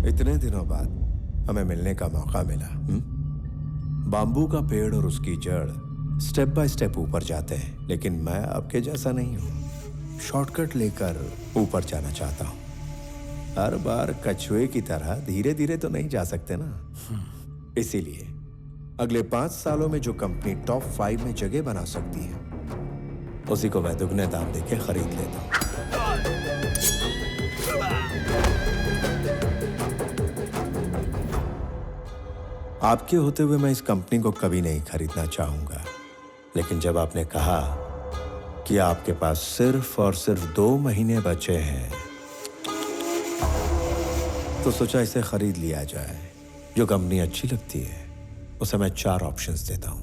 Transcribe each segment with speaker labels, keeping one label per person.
Speaker 1: इतने दिनों बाद हमें मिलने का मौका मिला। बाम्बू का पेड़ और उसकी जड़ स्टेप बाय स्टेप ऊपर जाते हैं, लेकिन मैं आपके जैसा नहीं हूँ। शॉर्टकट लेकर ऊपर जाना चाहता हूँ। हर बार कछुए की तरह धीरे धीरे तो नहीं जा सकते ना। इसीलिए अगले 5 सालों में जो कंपनी टॉप 5 में जगह बना सकती है, उसी को मैं दुगने दाम देके खरीद लेता हूँ। आपके होते हुए मैं इस कंपनी को कभी नहीं खरीदना चाहूंगा, लेकिन जब आपने कहा कि आपके पास सिर्फ और सिर्फ 2 महीने बचे हैं, तो सोचा इसे खरीद लिया जाए। जो कंपनी अच्छी लगती है उसे मैं 4 ऑप्शंस देता हूं।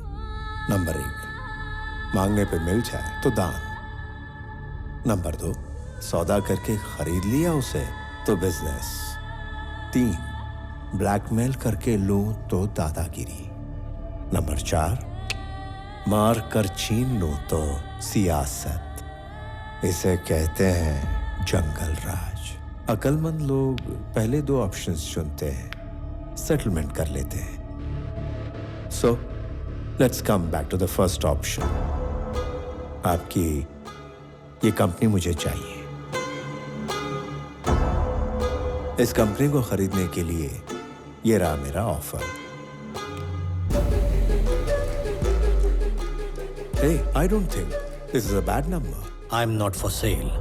Speaker 1: नंबर 1, मांगने पे मिल जाए तो दान। नंबर 2, सौदा करके खरीद लिया उसे तो बिजनेस। 3, ब्लैकमेल करके लूं तो दादागिरी। नंबर 4, मार कर छीन लूं तो सियासत। इसे कहते हैं जंगल राज। अक्लमंद लोग पहले 2 ऑप्शंस चुनते हैं, सेटलमेंट कर लेते हैं। So let's come back to the first option. आपकी ये कंपनी मुझे चाहिए। इस कंपनी को खरीदने के लिए ये रहा मेरा offer. Hey, I don't think this is a bad number.
Speaker 2: I'm not for sale.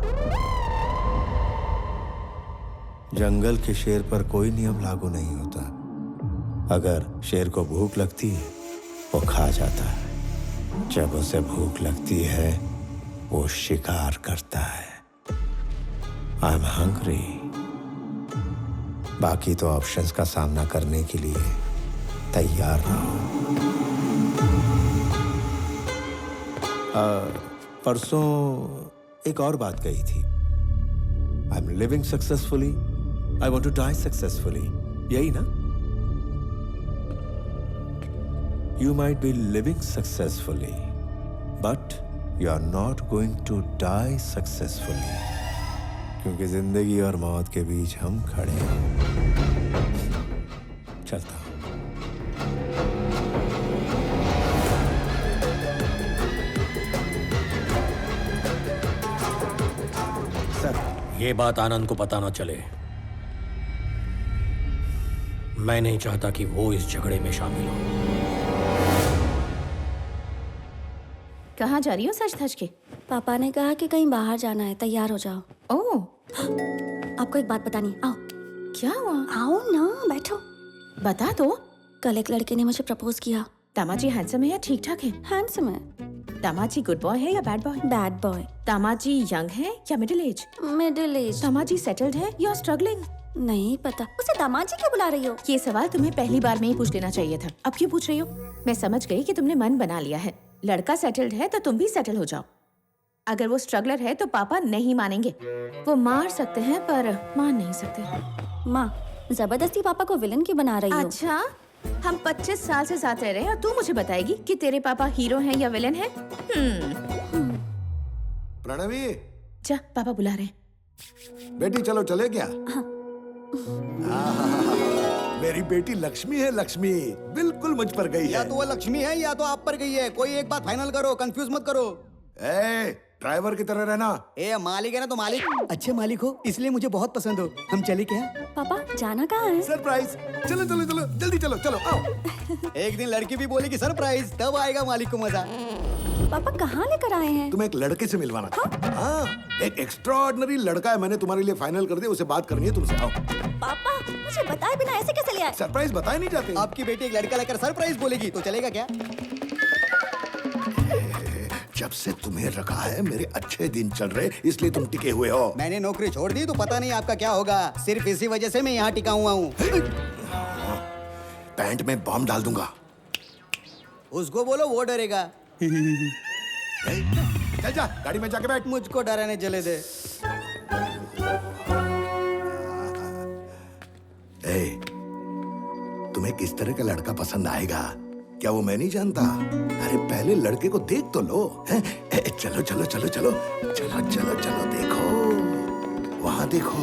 Speaker 1: जंगल के शेर पर कोई नियम लागू नहीं होता। अगर शेर को भूख लगती है, वो खा जाता है। जब उसे भूख लगती है, वो शिकार करता है। I'm hungry. बाकी तो ऑप्शंस का सामना करने के लिए तैयार रहो। परसों एक और बात कही थी। I am living successfully, I want to die successfully. यही ना? You might be living successfully, but you are not going to die successfully, क्योंकि जिंदगी और मौत के बीच हम खड़े हैं। चलता हूं।
Speaker 2: ये बात आनंद को पता ना चले। मैं नहीं चाहता कि वो इस झगड़े में शामिल हो।
Speaker 3: कहाँ जा रही हो सच धज के?
Speaker 4: पापा ने कहा कि कहीं बाहर जाना है, तैयार हो जाओ।
Speaker 3: ओह,
Speaker 4: आपको एक बात बतानी, आओ।
Speaker 3: क्या हुआ?
Speaker 4: आओ ना, बैठो।
Speaker 3: बता दो।
Speaker 4: कल एक लड़के ने मुझे प्रपोज किया।
Speaker 3: दामाजी हैंडसम है या ठीक ठाक है?
Speaker 4: हैंडसम है।
Speaker 3: दामाजी गुड बॉय है या bad boy?
Speaker 4: Bad boy.
Speaker 3: Damaji young है या middle age?
Speaker 4: Middle age.
Speaker 3: Damaji settled है या स्ट्रगलिंग?
Speaker 4: नहीं पता। उसे दामाजी क्यों बुला रही हो?
Speaker 3: ये सवाल तुम्हें पहली बार में ही पूछ लेना चाहिए था। अब क्यों पूछ रही हो? मैं समझ गई कि तुमने मन बना लिया है। लड़का सेटल्ड है तो तुम भी सेटल हो जाओ। अगर वो स्ट्रगलर है तो पापा नहीं मानेंगे। वो मार सकते हैं पर मान नहीं सकते।
Speaker 4: माँ, जबरदस्ती पापा को विलन क्यों बना रही हो?
Speaker 3: अच्छा, हम 25 साल से साथ रह रहे हैं और तू मुझे बताएगी कि तेरे पापा हीरो हैं या विलन हैं?
Speaker 5: प्रणवी,
Speaker 3: जा, पापा बुला रहे हैं।
Speaker 5: बेटी चलो, चले क्या? मेरी बेटी लक्ष्मी है, लक्ष्मी बिल्कुल मुझ पर गई है।
Speaker 6: या तो वो लक्ष्मी है या तो आप पर गई है। कोई एक बात फाइनल करो, कंफ्यूज मत करो।
Speaker 5: ड्राइवर की तरह रहना।
Speaker 6: मालिक है ना तो मालिक। अच्छे मालिक हो इसलिए मुझे बहुत पसंद हो। हम चले क्या?
Speaker 4: पापा जाना कहाँ है?
Speaker 5: सरप्राइज। चलो चलो चलो, जल्दी चलो चलो आओ।
Speaker 6: एक दिन लड़की भी बोलेगी सरप्राइज, तब आएगा मालिक को मजा।
Speaker 4: पापा कहाँ लेकर आए हैं?
Speaker 5: तुम्हें एक लड़के से मिलवाना था। हाँ, एक एक्स्ट्राऑर्डिनरी लड़का है, मैंने तुम्हारे लिए फाइनल कर दिया, उसे बात करनी है तुमसे। आओ।
Speaker 4: पापा मुझे बताए बिना ऐसे कैसे ले आए?
Speaker 5: सरप्राइज बताए नहीं जाते।
Speaker 6: आपकी बेटी एक लड़का लेकर सरप्राइज बोलेगी तो चलेगा क्या?
Speaker 5: जब से तुम्हें रखा है मेरे अच्छे दिन चल रहे, इसलिए तुम टिके हुए हो।
Speaker 6: मैंने नौकरी छोड़ दी तो पता नहीं आपका क्या होगा। सिर्फ इसी वजह से मैं यहाँ टिका हुआ हूँ।
Speaker 5: पैंट में बॉम्ब डाल दूंगा।
Speaker 6: उसको बोलो, वो डरेगा।
Speaker 5: चल जा, गाड़ी में जाके बैठ।
Speaker 6: मुझको डराने चले दे।
Speaker 5: तुम्हें किस तरह का लड़का पसंद आएगा क्या वो मैं नहीं जानता? अरे पहले लड़के को देख तो लो। चलो चलो चलो चलो चलो चलो चलो, देखो वहां देखो।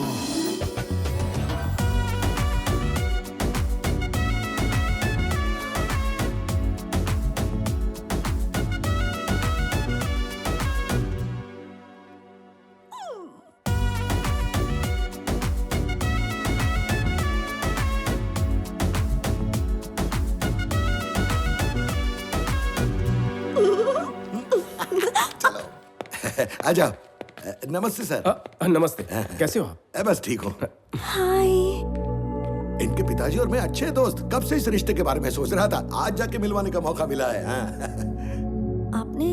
Speaker 5: आ जाओ। नमस्ते सर।
Speaker 2: नमस्ते, कैसे हो आप?
Speaker 5: बस ठीक हूँ।
Speaker 4: हाय।
Speaker 5: इनके पिताजी और मैं अच्छे दोस्त, कब से इस रिश्ते के बारे में सोच रहा था, आज जाके मिलवाने का मौका मिला है। हाँ।
Speaker 4: आपने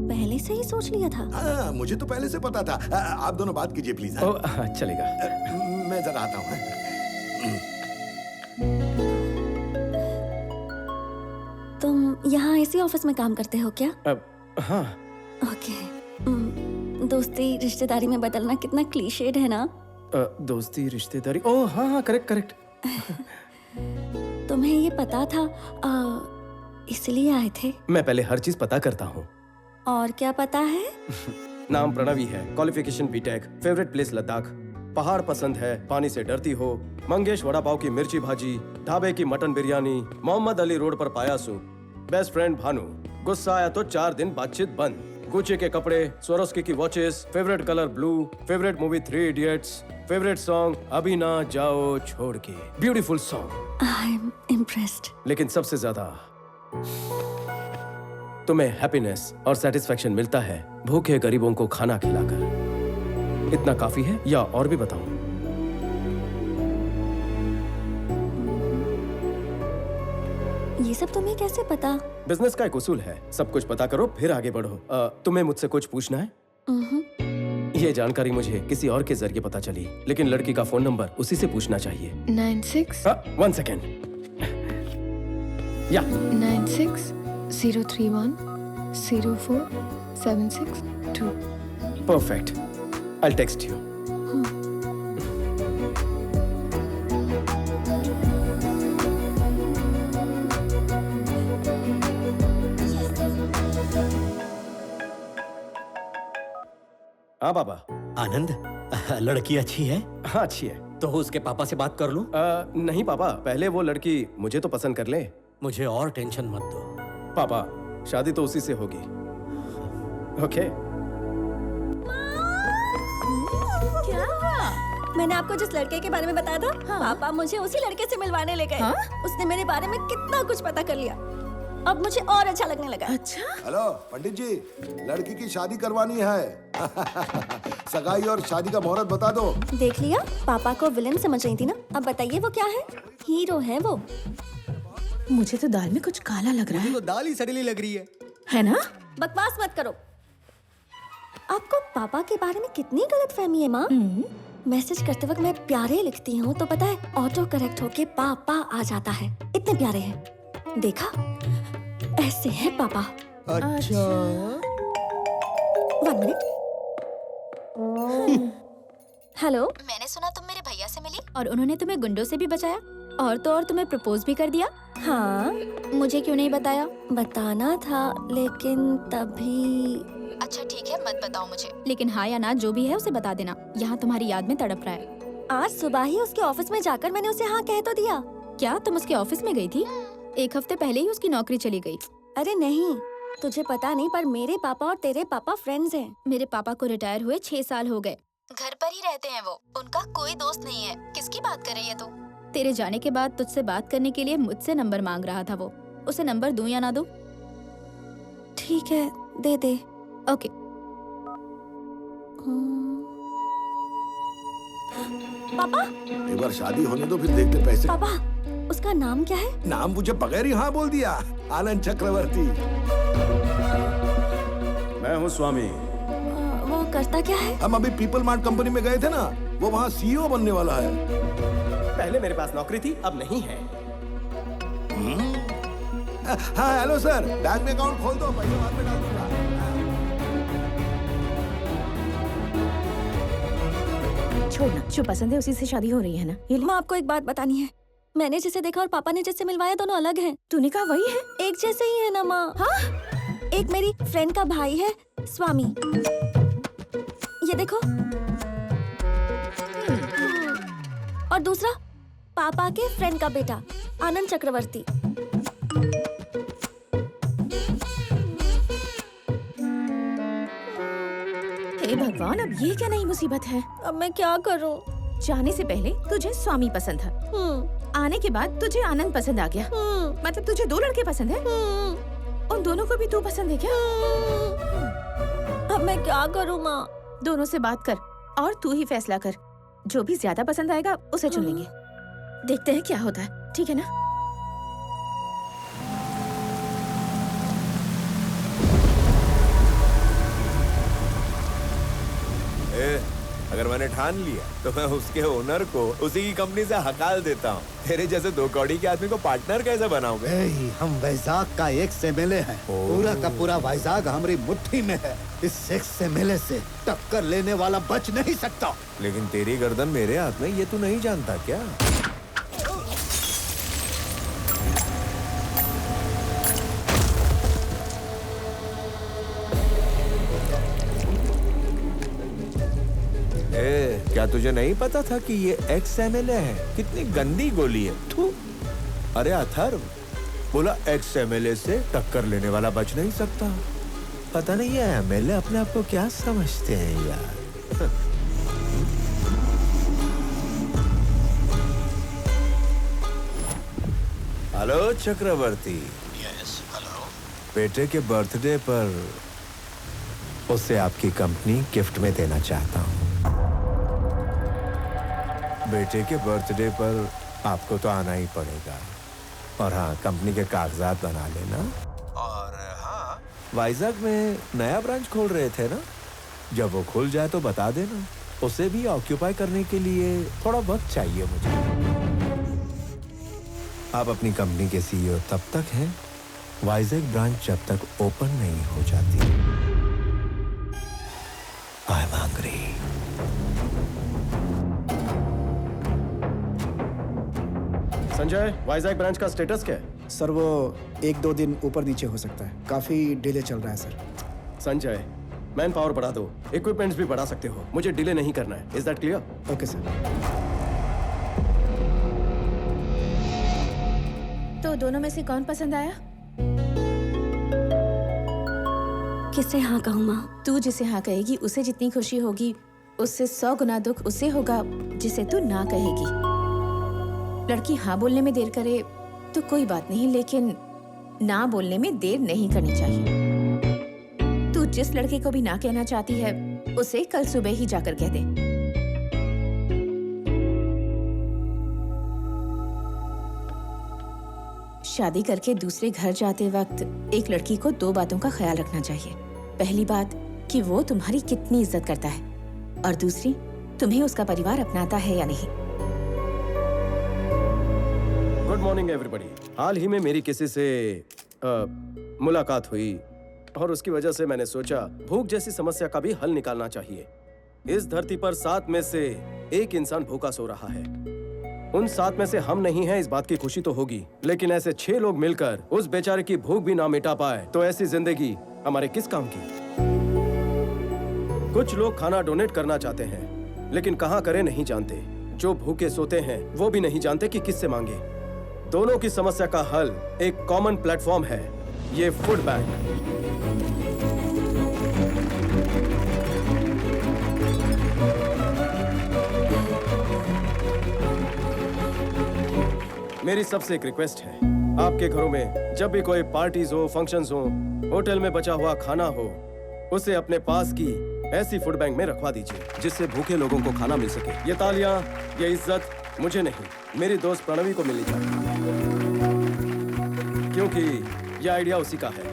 Speaker 4: पहले से ही सोच लिया था?
Speaker 5: हाँ, मुझे तो पहले से पता था। आप दोनों बात कीजिए प्लीज। हाँ?
Speaker 2: चलेगा।
Speaker 5: मैं जरा आता हूँ।
Speaker 4: तुम यहाँ इसी ऑफिस में काम करते हो क्या?
Speaker 2: हाँ।
Speaker 4: ओके। दोस्ती रिश्तेदारी में बदलना कितना क्लीशेड है ना?
Speaker 2: दोस्ती रिश्तेदारी, ओह हाँ हाँ, करेक्ट करेक्ट।
Speaker 4: तुम्हें ये पता था इसलिए आए थे?
Speaker 2: मैं पहले हर चीज पता करता हूँ।
Speaker 4: और क्या पता है?
Speaker 2: नाम प्रणवी है, qualification BTech, favourite place Ladakh, पहाड़ पसंद है, पानी से डरती हो, मंगेश वड़ा पाव की मिर्ची भाजी, ढाबे की मटन बिरयानी, मोहम्मद अली रोड पर पाया सूप, बेस्ट फ्रेंड भानु, गुस्सा आया तो 4 दिन बातचीत बंद, गुच्ची के कपड़े, स्वरोस्की की watches, favourite colour blue, favourite movie 3 idiots, favourite song अभी ना जाओ छोड़ के, beautiful song.
Speaker 4: I am impressed.
Speaker 2: लेकिन सबसे ज्यादा तुम्हें हैप्पीनेस और सेटिस्फैक्शन मिलता है भूखे गरीबों को खाना खिलाकर। इतना काफी है या और भी बताऊं?
Speaker 4: ये सब तुम्हें कैसे पता?
Speaker 2: बिजनेस का एक उसूल है, सब कुछ पता करो फिर आगे बढ़ो। तुम्हें मुझसे कुछ पूछना है? ये जानकारी मुझे किसी और के जरिए पता चली, लेकिन लड़की का फोन नंबर उसी से पूछना चाहिए।
Speaker 7: 96
Speaker 2: 1 सेकेंड। या
Speaker 7: 96 031 04 762।
Speaker 2: Perfect, I text you. हाँ बाबा।
Speaker 8: आनंद, लड़की अच्छी है?
Speaker 2: हाँ अच्छी है।
Speaker 8: तो उसके पापा से बात कर लूं?
Speaker 2: नहीं पापा, पहले वो लड़की मुझे तो पसंद कर ले।
Speaker 8: मुझे और टेंशन मत दो।
Speaker 2: पापा, शादी तो उसी से होगी। ओके।
Speaker 4: क्या? मैंने आपको जिस लड़के के बारे में बताया था, पापा मुझे उसी लड़के से मिलवाने ले गए। उसने मेरे बारे में कितना कुछ पता कर लिया। अब मुझे और अच्छा लगने लगा।
Speaker 3: अच्छा?
Speaker 5: हेलो पंडित जी, लड़की की शादी करवानी है। सगाई और शादी का मुहूर्त बता दो।
Speaker 4: देख लिया, पापा को विलन समझ रही थी ना? अब बताइए वो क्या है? हीरो है वो।
Speaker 3: मुझे तो दाल में कुछ काला लग रहा
Speaker 6: मुझे तो दाल ही सड़ेली लग रही
Speaker 3: है ना?
Speaker 4: बकवास मत करो। आपको पापा के बारे में कितनी गलतफहमी है माँ? मैसेज करते वक्त मैं प्यारे लिखती हूँ तो पता है ऑटो करेक्ट होके पापा आ जाता है। इतने प्यारे हैं। देखा, ऐसे है पापा।
Speaker 6: अच्छा।
Speaker 4: 1 मिनट। हेलो।
Speaker 9: मैंने सुना तुम मेरे भैया से मिली
Speaker 4: और उन्होंने तुम्हें गुंडों से भी बचाया, और तो और तुम्हें प्रपोज भी कर दिया। हाँ, मुझे क्यों नहीं बताया? बताना था, लेकिन तभी।
Speaker 9: अच्छा ठीक है, मत बताओ मुझे।
Speaker 4: लेकिन हाँ या ना जो भी है उसे बता देना। यहाँ तुम्हारी याद में तड़प रहा है। आज सुबह ही उसके ऑफिस में जाकर मैंने उसे हाँ कह तो दिया। क्या तुम उसके ऑफिस में गई थी? 1 हफ्ते पहले ही उसकी नौकरी चली गई। अरे नहीं, तुझे पता नहीं, पर मेरे पापा और तेरे पापा फ्रेंड्स हैं। मेरे पापा को रिटायर हुए 6 साल हो गए।
Speaker 9: घर पर ही रहते हैं वो, उनका कोई दोस्त नहीं है। किसकी बात कर रही है तू?
Speaker 4: तेरे जाने के बाद तुझसे बात करने के लिए मुझसे नंबर मांग रहा था वो। उसे नंबर दूं या ना दूं? ठीक है, दे दे। ओके। पापा।
Speaker 5: एक बार शादी होने दो, फिर देखते पैसे।
Speaker 4: पापा, उसका नाम क्या है?
Speaker 5: नाम मुझे बगैर ही हाँ बोल दिया। आनंद चक्रवर्ती।
Speaker 1: मैं हूँ स्वामी।
Speaker 4: वो करता क्या है?
Speaker 5: हम अभी पीपल मार्ट कंपनी में गए थे ना, वो वहाँ सीईओ बनने वाला है।
Speaker 2: पहले मेरे पास नौकरी थी, अब नहीं है।
Speaker 5: हाँ हेलो सर, बैंक में अकाउंट खोल दो, पैसे बाद में डाल दूंगा।
Speaker 3: छोड़ना, जो पसंद है उसी से शादी हो रही है ना? ये ले।
Speaker 4: माँ, आपको एक बात बतानी है। मैंने जिसे देखा और पापा ने जिससे मिलवाया, दोनों अलग हैं।
Speaker 3: तूने कहा वही है?
Speaker 4: एक जैसे ही है ना माँ? हाँ? एक मेरी फ्रेंड का भाई है, स्वामी। ये देखो। और दूसरा पापा के फ्रेंड का बेटा, आनंद चक्रवर्ती।
Speaker 3: हे भगवान, अब ये क्या नई मुसीबत है?
Speaker 4: अब मैं क्या करूं?
Speaker 3: जाने से पहले तुझे स्वामी पसंद था, आने के बाद तुझे आनंद पसंद आ गया। मतलब तुझे 2 लड़के पसंद है? उन दोनों को भी तू पसंद है क्या?
Speaker 4: अब मैं क्या करूँ माँ?
Speaker 3: दोनों से बात कर और तू ही फैसला कर। जो भी ज्यादा पसंद आएगा उसे चुन लेंगे। देखते हैं क्या होता है, ठीक है ना?
Speaker 1: अगर मैंने ठान लिया तो मैं उसके ओनर को उसी की कंपनी से हकाल देता हूँ। तेरे जैसे दो कौड़ी के आदमी को पार्टनर कैसे बनाऊंगा?
Speaker 6: हम वैजाग का एक एमएलए है, पूरा का पूरा वैजाग हमारी मुट्ठी में है। इस एमएलए से टक्कर लेने वाला बच नहीं सकता।
Speaker 1: लेकिन तेरी गर्दन मेरे हाथ में, ये तू नहीं जानता क्या? क्या तुझे नहीं पता था कि ये एक्स एमएलए है? कितनी गंदी गोली है। थू। अरे अथर्व, बोला एक्स एमएलए से टक्कर लेने वाला बच नहीं सकता। पता नहीं है एमएलए अपने आप को क्या समझते हैं यार। हेलो चक्रवर्ती।
Speaker 5: Yes, hello.
Speaker 1: बेटे के बर्थडे पर उसे आपकी कंपनी गिफ्ट में देना चाहता हूँ। बेटे के बर्थडे पर आपको तो आना ही पड़ेगा। और हाँ, कंपनी के कागजात बना लेना। और हाँ, वाइजैक में नया ब्रांच खोल रहे थे ना, जब वो खुल जाए तो बता देना। उसे भी ऑक्यूपाई करने के लिए थोड़ा वक्त चाहिए मुझे। आप अपनी कंपनी के सीईओ तब तक हैं, वाइजैक ब्रांच जब तक ओपन नहीं हो जाती। I am hungry.
Speaker 2: Sanjay, Vizag branch का स्टेटस क्या है?
Speaker 10: सर वो 1-2 दिन ऊपर नीचे हो सकता है, काफी डिले चल रहा है सर।
Speaker 2: संजय, मैन पावर बढ़ा दो, इक्विपमेंट्स भी बढ़ा सकते हो। मुझे डिले नहीं करना है। Is that clear?
Speaker 10: Okay sir.
Speaker 3: तो दोनों में से कौन पसंद आया?
Speaker 4: किसे हाँ कहूँ माँ?
Speaker 3: तू जिसे हाँ कहेगी उसे जितनी खुशी होगी, उससे 100 गुना दुख उसे होगा जिसे तू ना कहेगी। लड़की हाँ बोलने में देर करे तो कोई बात नहीं, लेकिन ना बोलने में देर नहीं करनी चाहिए। तू जिस लड़के को भी ना कहना चाहती है उसे कल सुबह ही जाकर कह दे। शादी करके दूसरे घर जाते वक्त एक लड़की को 2 बातों का ख्याल रखना चाहिए। पहली बात कि वो तुम्हारी कितनी इज्जत करता है, और दूसरी, तुम्हें उसका परिवार अपनाता है या नहीं।
Speaker 2: Good morning everybody. हाल ही में मेरी किसी से मुलाकात हुई और उसकी वजह से मैंने सोचा भूख जैसी समस्या का भी हल निकालना चाहिए। इस धरती पर 7 में से 1 इंसान भूखा सो रहा है। उन 7 में से हम नहीं हैं, इस बात की खुशी तो होगी, लेकिन ऐसे 6 लोग मिलकर उस बेचारे की भूख भी ना मिटा पाए तो ऐसी जिंदगी हमारे किस काम की? कुछ लोग खाना डोनेट करना चाहते हैं, लेकिन कहाँ करें नहीं जानते। जो भूखे सोते हैं वो भी नहीं जानते कि किससे मांगे। दोनों की समस्या का हल एक कॉमन प्लेटफॉर्म है, ये फूड बैंक। मेरी सबसे एक रिक्वेस्ट है, आपके घरों में जब भी कोई पार्टीज हो, फंक्शंस हो, होटल में बचा हुआ खाना हो, उसे अपने पास की ऐसी फूड बैंक में रखवा दीजिए जिससे भूखे लोगों को खाना मिल सके। ये तालियां, ये इज्जत मुझे नहीं, मेरी दोस्त प्रणवी को मिलनी चाहिए, क्योंकि ये आइडिया उसी का है।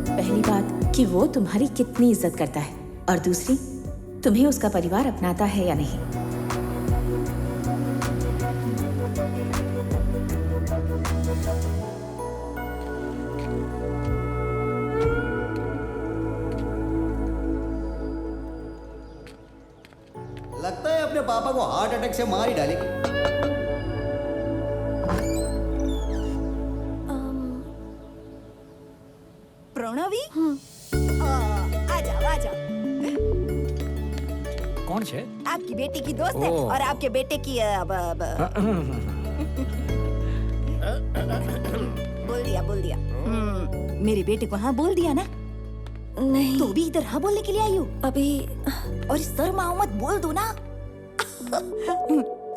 Speaker 3: पहली बात कि वो तुम्हारी कितनी इज्जत करता है, और दूसरी, तुम्हें उसका परिवार अपनाता है या नहीं।
Speaker 6: लगता है अपने पापा को हार्ट अटैक से मार ही डालेगी।
Speaker 4: प्रणवी?
Speaker 11: आ जाओ।
Speaker 8: कौन है?
Speaker 11: आपकी बेटी की दोस्त है और आपके बेटे की बोल दिया। मेरे बेटे को हाँ बोल दिया ना?
Speaker 4: नहीं।
Speaker 11: तो भी इधर हाँ बोलने के लिए आई हो?
Speaker 4: अभी
Speaker 11: और शर्म आओ मत, बोल दो ना।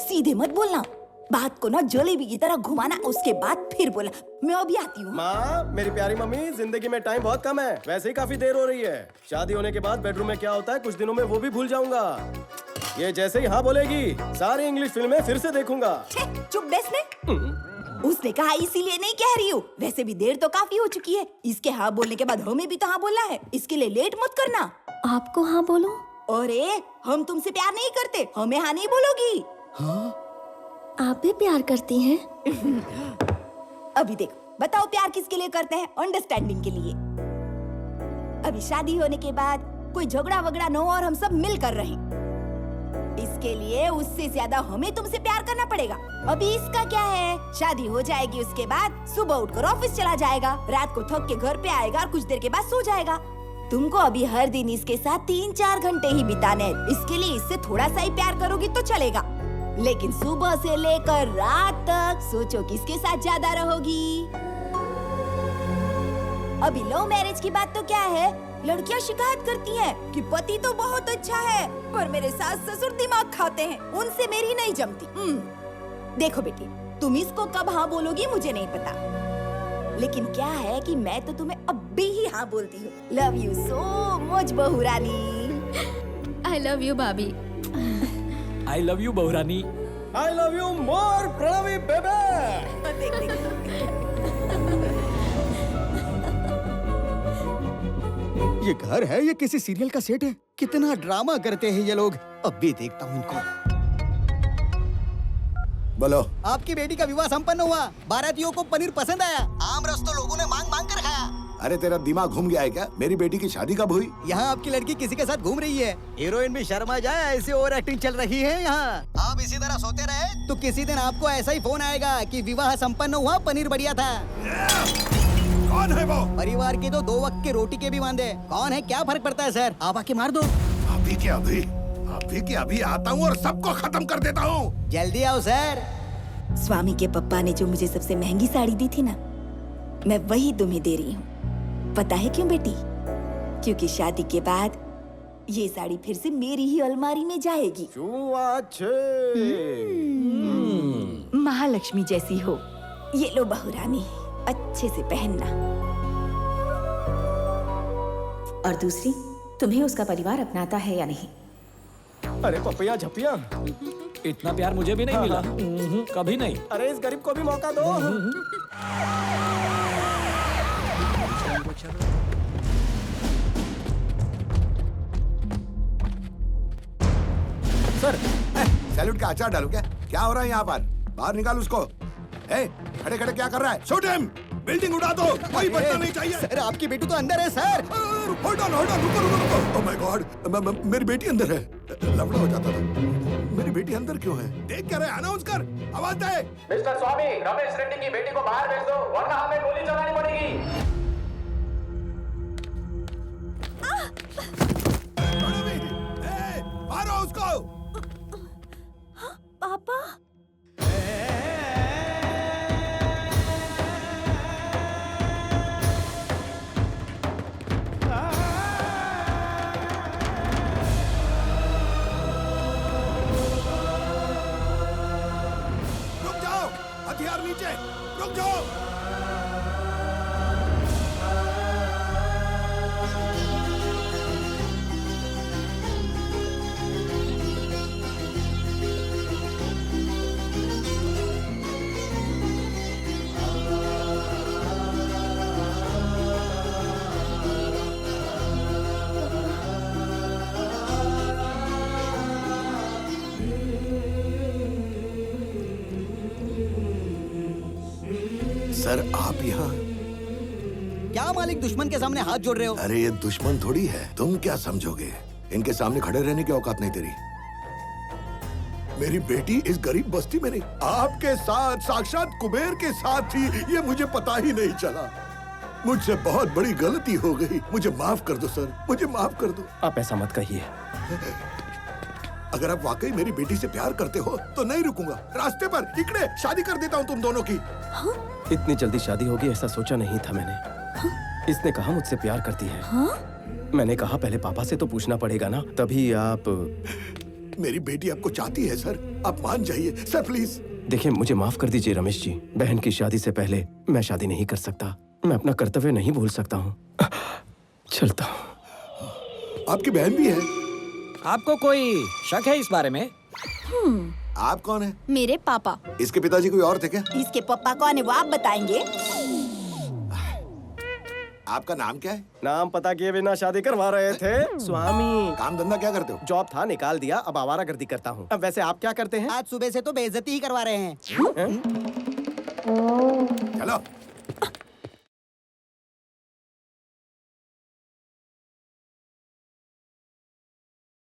Speaker 11: सीधे मत बोलना, बात को ना जलेबी की तरह घुमाना, उसके बाद फिर बोला मैं अभी आती हूँ।
Speaker 2: माँ, मेरी प्यारी मम्मी, जिंदगी में टाइम बहुत कम है, वैसे ही काफी देर हो रही है। शादी होने के बाद बेडरूम में क्या होता है कुछ दिनों में वो भी भूल जाऊंगा। ये जैसे ही हाँ बोलेगी सारी इंग्लिश फिल्में फिर से देखूंगा।
Speaker 11: छे, चुप बैठने। उसने कहा इसीलिए नहीं कह रही हूँ, वैसे भी देर तो काफी हो चुकी है। इसके हाँ बोलने के बाद हमें भी तो हाँ बोलना है, इसके लिए लेट मत करना।
Speaker 4: आपको हाँ बोलो?
Speaker 11: अरे हम तुमसे प्यार नहीं करते, हमें हाँ नहीं बोलोगी।
Speaker 4: आप भी प्यार करती हैं?
Speaker 11: अभी देखो, बताओ प्यार किसके लिए करते हैं? अंडरस्टैंडिंग के लिए। अभी शादी होने के बाद कोई झगड़ा वगड़ा न हो और हम सब मिलकर रहें। इसके लिए उससे ज्यादा हमें तुमसे प्यार करना पड़ेगा। अभी इसका क्या है, शादी हो जाएगी, उसके बाद सुबह उठकर ऑफिस चला जाएगा, रात को थक के घर पे आएगा और कुछ देर के बाद सो जाएगा। तुमको अभी हर दिन इसके साथ 3-4 घंटे ही बिताने हैं। इसके लिए इससे थोड़ा सा ही प्यार करोगी तो चलेगा, लेकिन सुबह से लेकर रात तक सोचो किसके साथ ज्यादा रहोगी। अभी लव मैरिज की बात तो क्या है, लड़कियां शिकायत करती हैं कि पति तो बहुत अच्छा है पर मेरे सास ससुर दिमाग खाते हैं, उनसे मेरी नहीं जमती। देखो बेटी, तुम इसको कब हाँ बोलोगी मुझे नहीं पता, लेकिन क्या है कि मैं तो तुम्हें अभी ही हाँ बोलती हूँ। लव यू सो मच बहू रानी।
Speaker 4: आई लव यू भाभी।
Speaker 8: आई लव यू बहुरानी।
Speaker 2: I love you more Pranavi बेबे।
Speaker 11: देख देख
Speaker 10: ये घर है ये किसी सीरियल का सेट है? कितना ड्रामा करते हैं ये लोग। अब भी देखता हूँ इनको।
Speaker 5: बोलो।
Speaker 10: आपकी बेटी का विवाह संपन्न हुआ, बारातियों को पनीर पसंद आया, आम रस तो लोगों ने मांग मांग कर खाया।
Speaker 5: अरे तेरा दिमाग घूम गया है क्या? मेरी बेटी की शादी कब हुई?
Speaker 10: यहाँ आपकी लड़की किसी के साथ घूम रही है। हीरोइन भी शर्मा जाए, ऐसी ओवर एक्टिंग चल रही है यहाँ। आप इसी तरह सोते रहे तो किसी दिन आपको ऐसा ही फोन आएगा कि विवाह संपन्न हुआ, पनीर बढ़िया था।
Speaker 5: कौन है वो?
Speaker 10: परिवार के तो 2 वक्त के रोटी के भी वांदे। कौन है क्या फर्क पड़ता है सर, आप आके मार दो।
Speaker 5: अभी के अभी आता हूँ और सबको खत्म कर देता हूँ।
Speaker 10: जल्दी आओ सर।
Speaker 11: स्वामी के पप्पा ने जो मुझे सबसे महंगी साड़ी दी थी ना, मैं वही तुम्हें दे रही हूँ। पता है क्यों बेटी? क्योंकि शादी के बाद ये साड़ी फिर से मेरी ही अलमारी में जाएगी। महालक्ष्मी जैसी हो। ये लो बहू रानी, अच्छे से पहनना।
Speaker 3: और दूसरी, तुम्हें उसका परिवार अपनाता है या नहीं?
Speaker 2: अरे पपिया झपिया,
Speaker 8: इतना प्यार मुझे भी नहीं मिला। कभी नहीं।
Speaker 2: अरे इस गरीब को भी मौका दो।
Speaker 5: सर, सैल्यूट का अचार डालू क्या? क्या हो रहा है यहाँ पर? बाहर निकाल उसको। खड़े खड़े क्या कर रहा है? Shoot him! बिल्डिंग उड़ा दो, कोई बचना नहीं चाहिए।
Speaker 10: सर आपकी बेटी तो अंदर है सर।
Speaker 5: होल्ड ऑन, रुको। ओह माय गॉड, मेरी बेटी अंदर है। लफड़ा हो जाता था। मेरी बेटी अंदर क्यों है? देख क्या रहे? अनाउंस कर, आवाज दे।
Speaker 2: मिस्टर स्वामी, रमेश रेड्डी की बेटी को बाहर भेज दो, वरना हमें गोली चलानी पड़ेगी।
Speaker 5: मारो उसको।
Speaker 11: पापा
Speaker 5: रुक जाओ, हथियार नीचे, रुक जाओ। सर आप यहाँ?
Speaker 10: क्या मालिक दुश्मन के सामने हाथ जोड़ रहे हो?
Speaker 5: अरे ये दुश्मन थोड़ी है, तुम क्या समझोगे? इनके सामने खड़े रहने की औकात नहीं तेरी। मेरी बेटी इस गरीब बस्ती में नहीं, आपके साथ, साक्षात कुबेर के साथ थी, ये मुझे पता ही नहीं चला। मुझसे बहुत बड़ी गलती हो गई, मुझे माफ कर दो सर, मुझे माफ कर दो।
Speaker 2: आप ऐसा मत कहिए।
Speaker 5: अगर आप वाकई मेरी बेटी से प्यार करते हो तो नहीं रुकूंगा, रास्ते पर इकड़े शादी कर देता हूँ तुम दोनों की।
Speaker 2: इतनी जल्दी शादी होगी ऐसा सोचा नहीं था मैंने। इसने कहा मुझसे प्यार करती है। मैंने कहा पहले पापा से तो पूछना पड़ेगा ना, तभी आप।
Speaker 5: मेरी बेटी आपको चाहती है सर, आप मान जाइए सर प्लीज।
Speaker 2: देखिए मुझे माफ कर दीजिए रमेश जी, बहन की शादी से पहले मैं शादी नहीं कर सकता। मैं अपना कर्तव्य नहीं भूल सकता हूँ। चलता हूँ।
Speaker 5: आपकी बहन भी है?
Speaker 8: आपको कोई शक है इस बारे में?
Speaker 5: आप कौन है?
Speaker 4: मेरे पापा।
Speaker 5: इसके पिताजी कोई और थे क्या?
Speaker 11: इसके पापा कौन है वो आप बताएंगे?
Speaker 5: आपका नाम क्या है?
Speaker 2: नाम पता किए बिना शादी करवा रहे थे स्वामी।
Speaker 5: काम धंधा क्या करते हो?
Speaker 2: जॉब था निकाल दिया, अब आवारागर्दी करता हूँ। अब वैसे आप क्या करते हैं?
Speaker 10: आज सुबह से तो बेइज्जती ही करवा रहे हैं।
Speaker 5: चलो